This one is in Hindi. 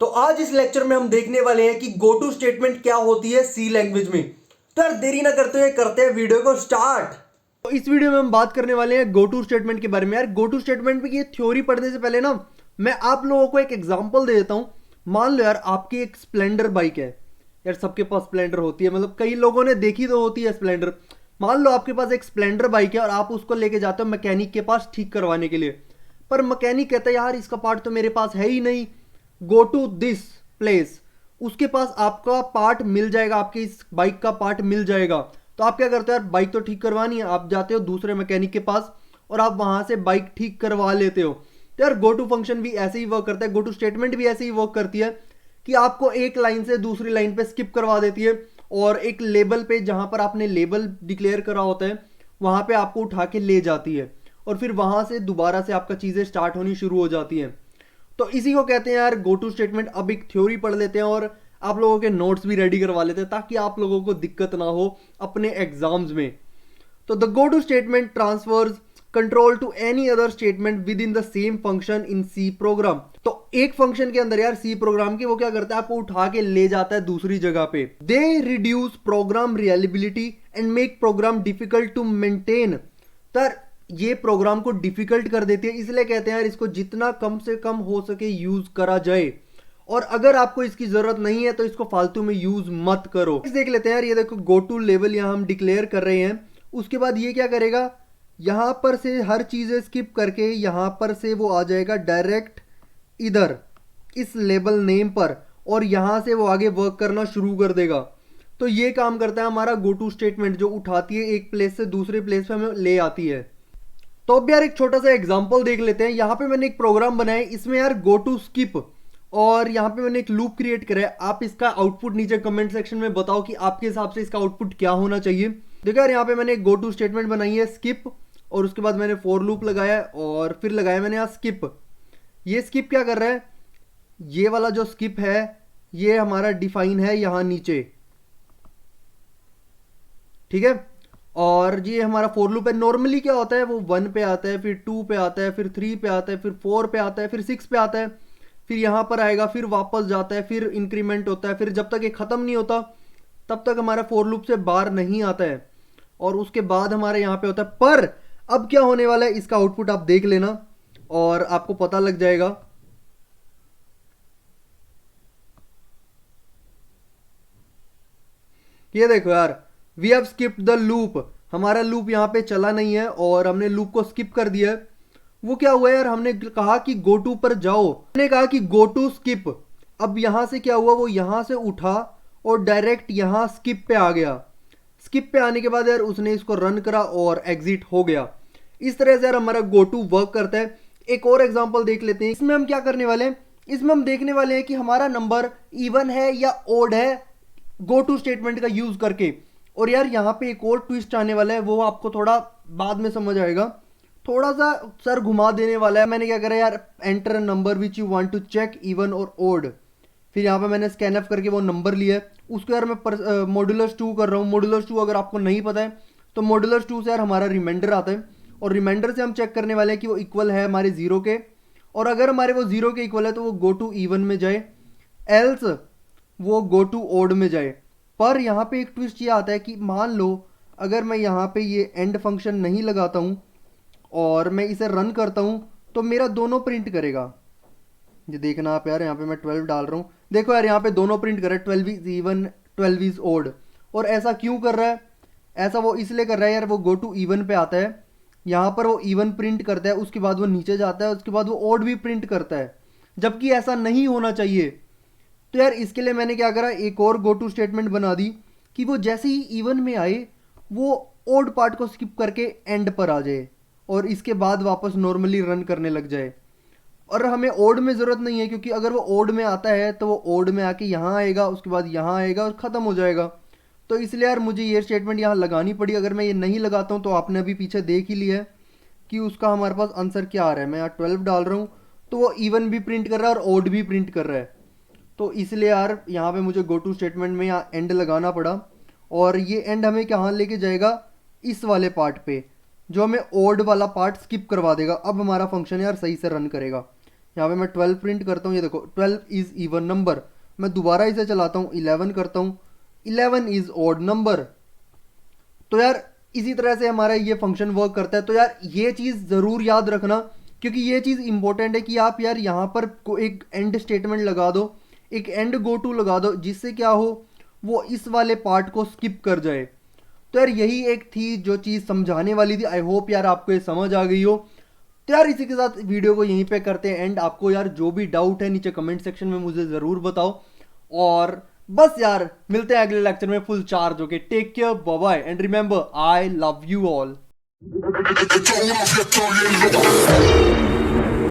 तो आज इस लेक्चर में हम देखने वाले हैं कि गो टू स्टेटमेंट क्या होती है सी लैंग्वेज में। तो यार देरी ना करते हुए करते हैं वीडियो को स्टार्ट। तो इस वीडियो में हम बात करने वाले हैं गो टू स्टेटमेंट के बारे में। यार गो टू स्टेटमेंट की थ्योरी पढ़ने से पहले ना मैं आप लोगों को एक एग्जांपल दे देता हूं। मान लो यार आपकी एक स्प्लेंडर बाइक है। यार सबके पास स्प्लेंडर होती है, मतलब कई लोगों ने देखी तो होती है स्प्लेंडर। मान लो आपके पास एक स्प्लेंडर बाइक है और आप उसको लेके जाते हो मैकेनिक के पास ठीक करवाने के लिए, पर मैकेनिक कहता है यार इसका पार्ट तो मेरे पास है ही नहीं, गो टू दिस प्लेस, उसके पास आपका पार्ट मिल जाएगा, आपके इस बाइक का पार्ट मिल जाएगा। तो आप क्या करते हो यार, बाइक तो ठीक करवानी है, आप जाते हो दूसरे मैकेनिक के पास और आप वहां से बाइक ठीक करवा लेते हो। तो यार गो टू फंक्शन भी ऐसे ही वर्क करता है, गो टू स्टेटमेंट भी ऐसे ही वर्क करती है कि आपको एक लाइन से दूसरी लाइन पे स्किप करवा देती है और एक लेबल पे जहां पर आपने लेबल डिक्लेयर करा होता है वहां पे आपको उठा के ले जाती है और फिर वहां से दोबारा से आपका चीजें स्टार्ट होनी शुरू हो जाती हैं। तो इसी को कहते हैं यार गो टू स्टेटमेंट। अब एक थ्योरी पढ़ लेते हैं और आप लोगों के नोट्स भी रेडी करवा लेते हैं ताकि आप लोगों को दिक्कत ना हो अपने एग्जाम्स में। तो the go to statement transfers control to any other statement within the same function in C program. तो एक फंक्शन के अंदर यार सी प्रोग्राम के वो क्या करता है, आपको उठा के ले जाता है दूसरी जगह पे। They reduce program reliability and make program difficult to maintain. तो ये प्रोग्राम को डिफिकल्ट कर देती है, इसलिए कहते हैं यार इसको जितना कम से कम हो सके यूज करा जाए और अगर आपको इसकी जरूरत नहीं है तो इसको फालतू में यूज मत करो। देख लेते हैं यार, ये देखो गो टू लेवल यहां हम डिक्लेयर कर रहे हैं। उसके बाद ये क्या करेगा, यहां पर से हर चीजें स्किप करके यहां पर से वो आ जाएगा डायरेक्ट इधर इस लेबल नेम पर और यहां से वो आगे वर्क करना शुरू कर देगा। तो ये काम करता है हमारा गो टू स्टेटमेंट, जो उठाती है एक प्लेस से दूसरे प्लेस पे हमें ले आती है। तो अब यार एक छोटा सा एग्जांपल देख लेते हैं। यहाँ पे मैंने एक प्रोग्राम बनाया, इसमें यार गो टू स्किप और यहाँ पे मैंने एक लूप क्रिएट करा है। आप इसका आउटपुट नीचे कमेंट सेक्शन में बताओ कि आपके हिसाब से इसका आउटपुट क्या होना चाहिए। देखो यार यहाँ पे मैंने एक गो टू स्टेटमेंट बनाई है स्किप और उसके बाद मैंने फॉर लूप लगाया और फिर लगाया मैंने यहाँ स्किप। ये स्किप क्या कर रहा है, ये वाला जो स्किप है ये हमारा डिफाइन है यहाँ नीचे, ठीक है। और ये हमारा फॉर लूप है। नॉर्मली क्या होता है, वो 1 पे आता है, फिर 2 पे आता है, फिर 3 पे आता है, फिर 4 पे आता है, फिर 6 पे आता है, फिर यहाँ पर आएगा, फिर वापस जाता है, फिर इंक्रीमेंट होता है, फिर जब तक ये खत्म नहीं होता तब तक हमारा फॉर लूप से बाहर नहीं आता है और उसके बाद हमारे यहाँ पे होता है। पर अब क्या होने वाला है इसका आउटपुट आप देख लेना और आपको पता लग जाएगा। ये देखो यार, we have skipped the loop, हमारा लूप यहाँ पे चला नहीं है और हमने लूप को स्किप कर दिया है। वो क्या हुआ यार, हमने कहा कि गो टू पर जाओ, हमने कहा कि गो टू स्किप। अब यहां से क्या हुआ, वो यहां से उठा और डायरेक्ट यहां स्किप पे आ गया। स्किप पे आने के बाद यार उसने इसको रन करा और एग्जिट हो गया। इस तरह से यार हमारा गो टू वर्क करता है। एक और एग्जाम्पल देख लेते हैं। इसमें हम क्या करने वाले हैं, इसमें हम देखने वाले हैं कि हमारा नंबर इवन है या ओड है गो टू स्टेटमेंट का यूज करके। और यार यहाँ पे एक और ट्विस्ट आने वाला है, वो आपको थोड़ा बाद में समझ आएगा, थोड़ा सा सर घुमा देने वाला है। मैंने क्या करा यार, enter number which you want to check even और ओड, फिर यहाँ पे मैंने स्कैन ऑफ करके वो नंबर लिया है। उसको यार मैं मॉड्यूलस 2 कर रहा हूँ। मॉड्यूलस 2 अगर आपको नहीं पता है तो मॉड्यूलस 2 से यार हमारा रिमाइंडर आता है और रिमाइंडर से हम चेक करने वाले हैं कि वो इक्वल है हमारे 0 के, और अगर हमारे वो 0 के इक्वल है तो वो गो टू इवन में जाए, एल्स वो गो टू ओड में जाए। पर यहाँ पे एक ट्विस्ट ये आता है कि मान लो अगर मैं यहाँ पे ये एंड फंक्शन नहीं लगाता हूँ और मैं इसे रन करता हूँ तो मेरा दोनों प्रिंट करेगा। ये देखना आप यार, यहाँ पे मैं 12 डाल रहा हूँ, देखो यार यहाँ पे दोनों प्रिंट कर रहा है, 12 इज इवन 12 इज ओड। और ऐसा क्यों कर रहा है, ऐसा वो इसलिए कर रहा है यार, वो गो टू इवन पे आता है, यहाँ पर वो इवन प्रिंट करता है, उसके बाद वो नीचे जाता है, उसके बाद वो ओड भी प्रिंट करता है, जबकि ऐसा नहीं होना चाहिए। तो यार इसके लिए मैंने क्या करा, एक और गो टू स्टेटमेंट बना दी कि वो जैसे ही इवन में आए वो ओड पार्ट को स्किप करके एंड पर आ जाए और इसके बाद वापस नॉर्मली रन करने लग जाए। और हमें ओड में ज़रूरत नहीं है, क्योंकि अगर वो ओड में आता है तो वो ओड में आके यहाँ आएगा, उसके बाद यहाँ आएगा और ख़त्म हो जाएगा। तो इसलिए यार मुझे ये स्टेटमेंट यहाँ लगानी पड़ी। अगर मैं ये नहीं लगाता हूँ तो आपने अभी पीछे देख ही लिया है कि उसका हमारे पास आंसर क्या आ रहा है। मैं यहाँ 12 डाल रहा हूँ तो वो इवन भी प्रिंट कर रहा है और ओड भी प्रिंट कर रहा है। तो इसलिए यार यहाँ पे मुझे गो टू स्टेटमेंट में यहाँ एंड लगाना पड़ा और ये एंड हमें कहाँ लेके जाएगा, इस वाले पार्ट पे, जो हमें ओड वाला पार्ट स्किप करवा देगा। अब हमारा फंक्शन यार सही से रन करेगा। यहाँ पे मैं 12 प्रिंट करता हूँ, ये देखो 12 इज़ इवन नंबर। मैं दोबारा इसे चलाता हूँ, 11 करता हूँ, 11 इज़ ऑड नंबर। तो यार इसी तरह से हमारा ये फंक्शन वर्क करता है। तो यार ये चीज़ ज़रूर याद रखना, क्योंकि ये चीज़ इंपॉर्टेंट है कि आप यार यहाँ पर एक एंड स्टेटमेंट लगा दो, एक एंड गो टू लगा दो, जिससे क्या हो वो इस वाले पार्ट को स्किप कर जाए। तो यार यही एक थी जो चीज़ समझाने वाली थी। आई होप यार आपको ये समझ आ गई हो। तो यार इसी के साथ वीडियो को यहीं पे करते हैं एंड। आपको यार जो भी डाउट है नीचे कमेंट सेक्शन में मुझे ज़रूर बताओ। और बस यार मिलते हैं अगले लेक्चर में फुल चार्ज होके। Take care, bye bye and remember I love you all.